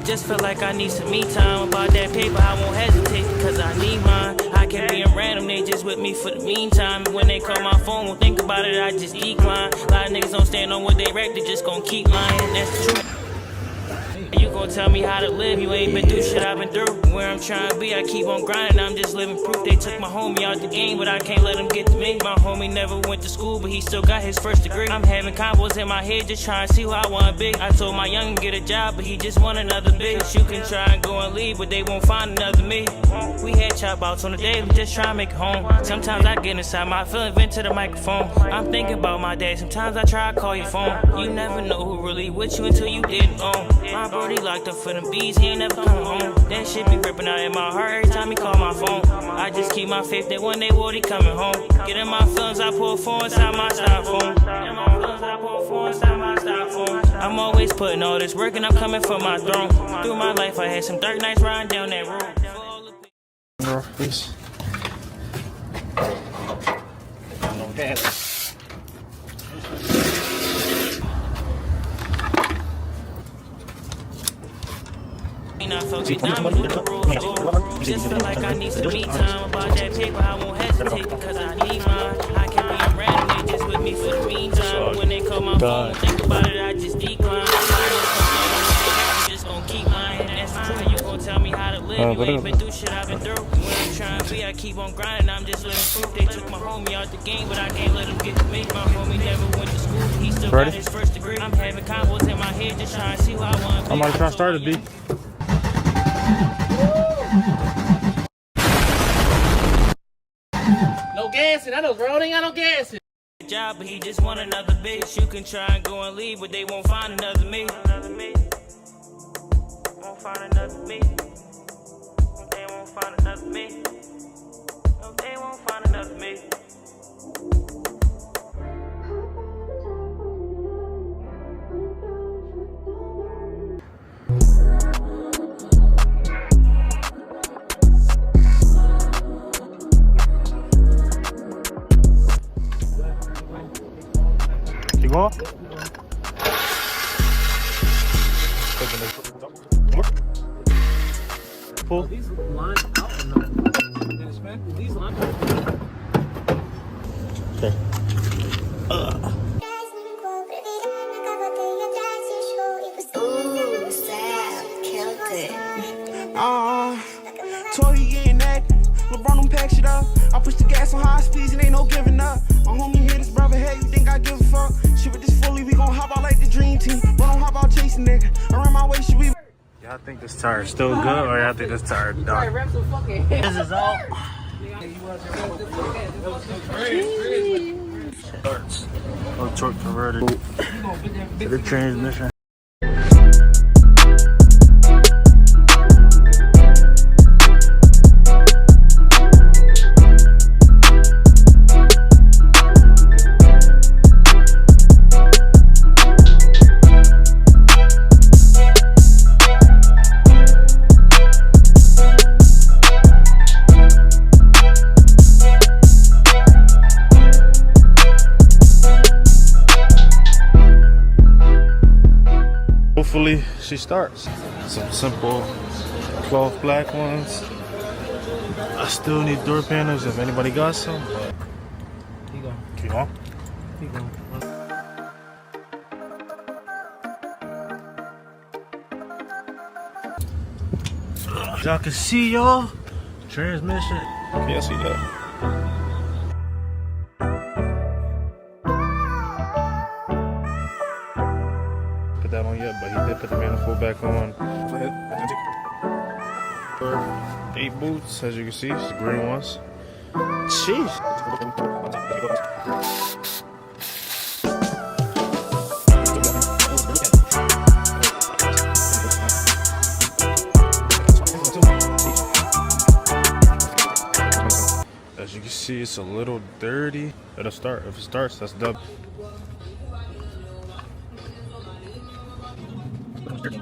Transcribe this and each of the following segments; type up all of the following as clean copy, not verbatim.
Just feel like I need some me time. About that paper, I won't hesitate, cause I need mine. I can't be in random, they just with me for the meantime. When they call my phone, won't think about it, I just decline. A lot of niggas don't stand on what they wreck, they just gon' keep lying, that's the truth. You gon' tell me how to live, you ain't been through shit I've been through. Where I'm trying to be, I keep on grinding, I'm just living proof. They took my homie out the game, but I can't let him get to me. My homie never went to school, but he still got his first degree. I'm having combos in my head, just trying to see who I wanna be. I told my youngin' get a job, but he just want another bitch. You can try and go and leave, but they won't find another me. We had chop outs on the daily, just try to make it home. Sometimes I get inside my feelings, vent to the microphone. I'm thinking about my dad, sometimes I try to call your phone. You never know who really with you until you didn't own. My brody locked up for them bees, he ain't never come home. That shit be ripping out in my heart every time he call my phone. I just keep my faith that one day Woody coming home. Get in my feelings, I pull four inside my styrofoam. I'm always putting all this work and I'm coming for my throne. Through my life I had some dark nights riding down that road. Bro, please. No gas. I felt it down with the rules. Just feel like I need some me time. About that paper, I won't hesitate because I need mine. I can't be in random, they just with me for the meantime. When they call my phone, think about it, I just decline. Just gon' keep lying, that's the truth. You gon' tell me how to live, you ain't been through shit I've been through. Where I'm trying to be, I keep on grinding, I'm just living proof. They took my homie out the game, but I can't let him get to me. My homie never went to school, he still got his first degree. I'm having combos in my head, just trying to see who I want to be. I'm already trying to start it, B. No gassing, I know, bro. They ain't got no gassing. Job, but he just want another bitch. You can try and go and leave, but they won't find another me. Won't find another me. They won't find another me. No, they won't find another me. Keep going. Pull. These lines out or no? These lines out. Okay. Ooh, Sab killed it. Tory getting that. LeBron don't pack shit up. I push the gas on high speeds and ain't no giving up. My homie hit his brother, hey, you think I give a fuck? Shit with this fully, we gon' hop out like the dream team. But don't hop out chasing nigga. Around my way, should we? Y'all think this tire is still good or y'all think this tire is done? This is all. Starts. No torque converter. To the transmission. Hopefully she starts. Some simple cloth black ones. I still need door panels if anybody got some. But Keep going. keep on. Keep going. Y'all can see y'all transmission. Can't see that. That on yet, but he did put the manifold back on. 8 boots, as you can see, it's the green ones. Jeez. As you can see, it's a little dirty. It'll start. If it starts, that's dub. There's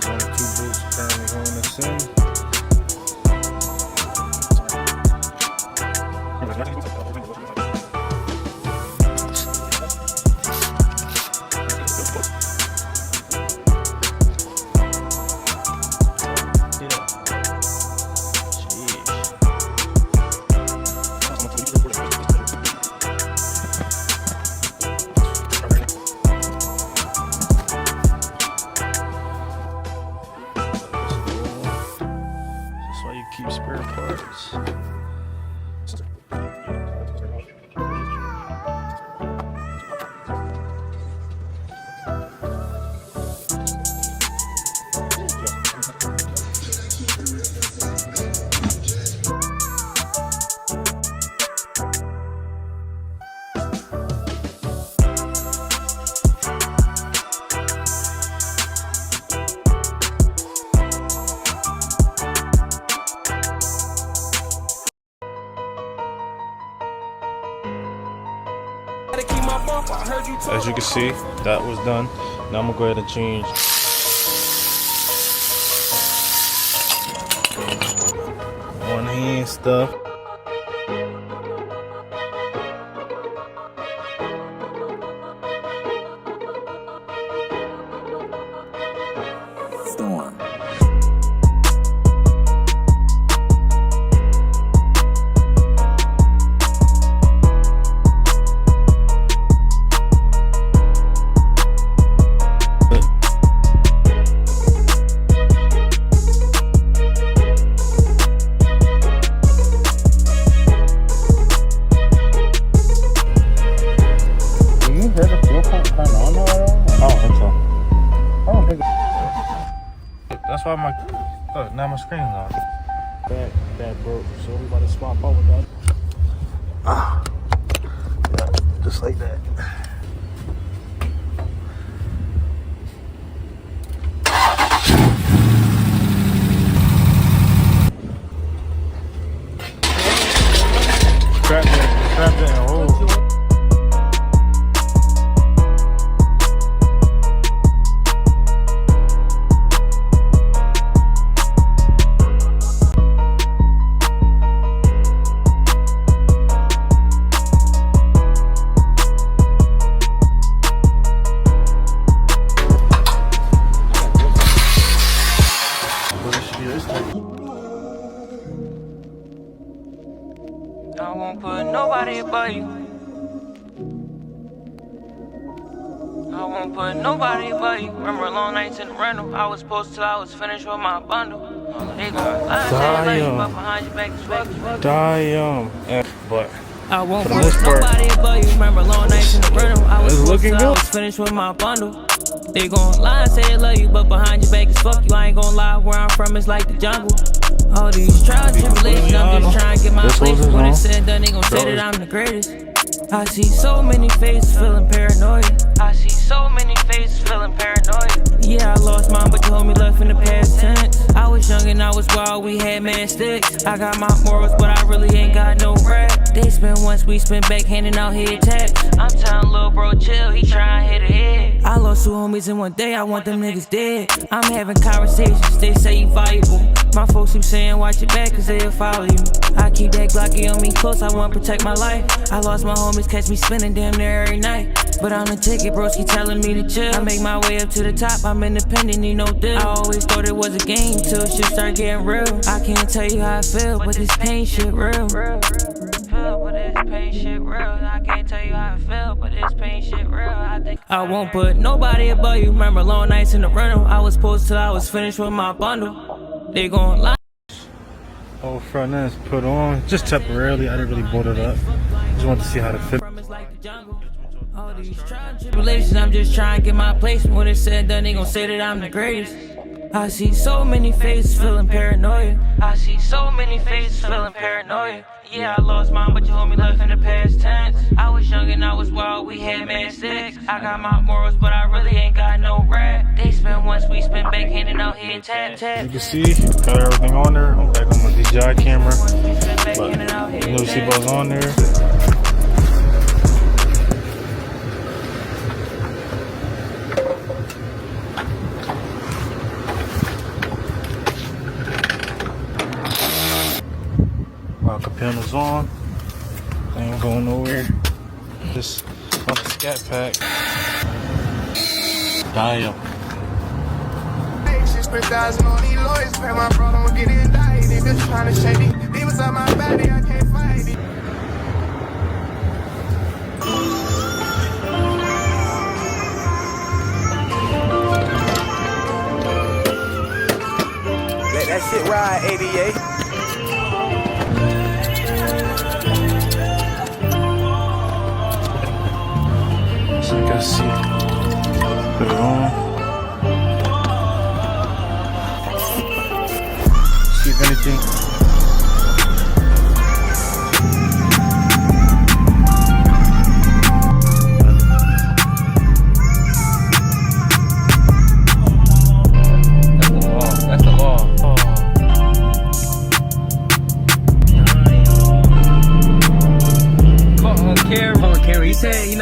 only 2 boots currently holding this in. spare parts. As you can see, that was done. Now I'm gonna go ahead and change one hand stuff. Storm. That's why my look, now my screen's on. That broke, so we about to swap over that. Yeah, just like that. Strap that and hold. I won't put nobody above you. I won't put nobody above you. Remember long nights in the rental. I was supposed till I was finished with my bundle. They gon' lie, say you, but behind your back is fake. Damn. But I won't for the put most part, nobody above you. Remember long nights in the rental. I was it's supposed looking till I good. was finished with my bundle. They gon' lie, say they love you, but behind your back is fuck you. I ain't gon' lie, where I'm from is like the jungle. All these trials and tribulations, I'm just trying to get my place. When it's said done, they gon' say that I'm the greatest. I see so many faces feeling paranoid. I see so many faces feeling paranoid. Yeah, I lost mine, but you hold me left in the past tense. I was young and I was wild, we had mad sticks. I got my morals, but I really ain't got no rap. They spend once, we spend back, handing out head taps. I'm telling lil' bro chill, he trying to hit a head. I lost 2 homies in one day, I want them niggas dead. I'm having conversations, they say you valuable. My folks keep saying watch your back, cause they'll follow you. I keep that Glocky on me close, I wanna protect my life. I lost my homies, catch me spinning damn near every night. But I'm the ticket, broski telling me to chill. I make my way up to the top, I'm independent, need no deal. I always thought it was a game till shit start getting real. I can't tell you how I feel, but this pain shit real. But this pain shit real. I can't tell you how I feel, but this pain shit real. I won't put nobody above you. Remember long nights in the rental. I was supposed till I was finished with my bundle. They gon' lie. Whole front end's put on just temporarily. I didn't really bolt it up. Just wanted to see how it fit. All these trials and tribulations, I'm just trying to get my place. When it's said done, they gon' say that I'm the greatest. I see so many faces feeling paranoia. I see so many faces feeling paranoia. Yeah, I lost mine, but you hold me left in the past tense. I was young and I was wild, we had mad sticks. I got my morals, but I really ain't got no rap. They spend once, we spend back, handing out head taps. You can see, got everything on there. I'm back on my DJI camera. But you know, seatbelt's on there. Panels on, ain't going nowhere. Just on the Scatpack. Damn. Spent thousands on these lawyers, pay my brother, I'm getting indicted. Just trying to shake these demons out my body, I can't fight it. Let that shit ride, ADA.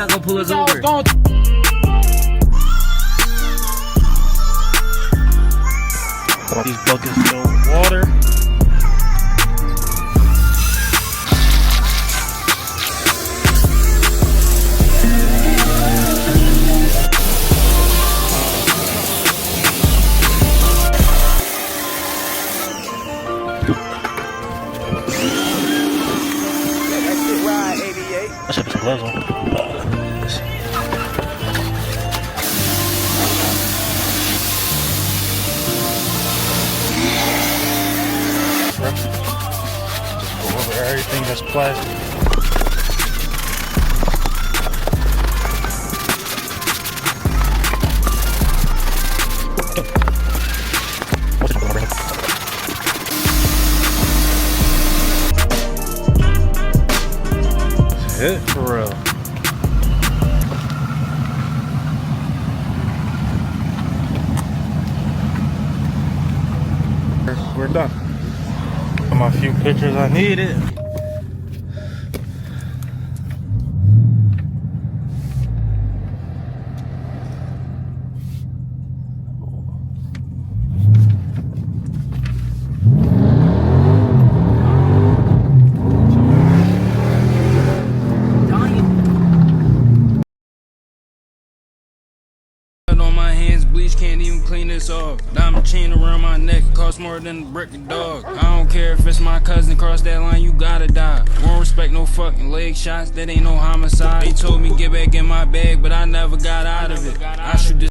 not gonna pull us over. These buckets filled with water. I should put some gloves on. Just go over everything that's plastic. That's it for real. We're done. My few pictures I needed. On my hands, bleach can't even clean this off. Diamond chain around my neck costs more than a brick of dog. I don't care if it's my cousin, cross that line, you gotta die. Won't respect no fucking leg shots, that ain't no homicide. They told me get back in my bag, but I never got out of it. I shoot this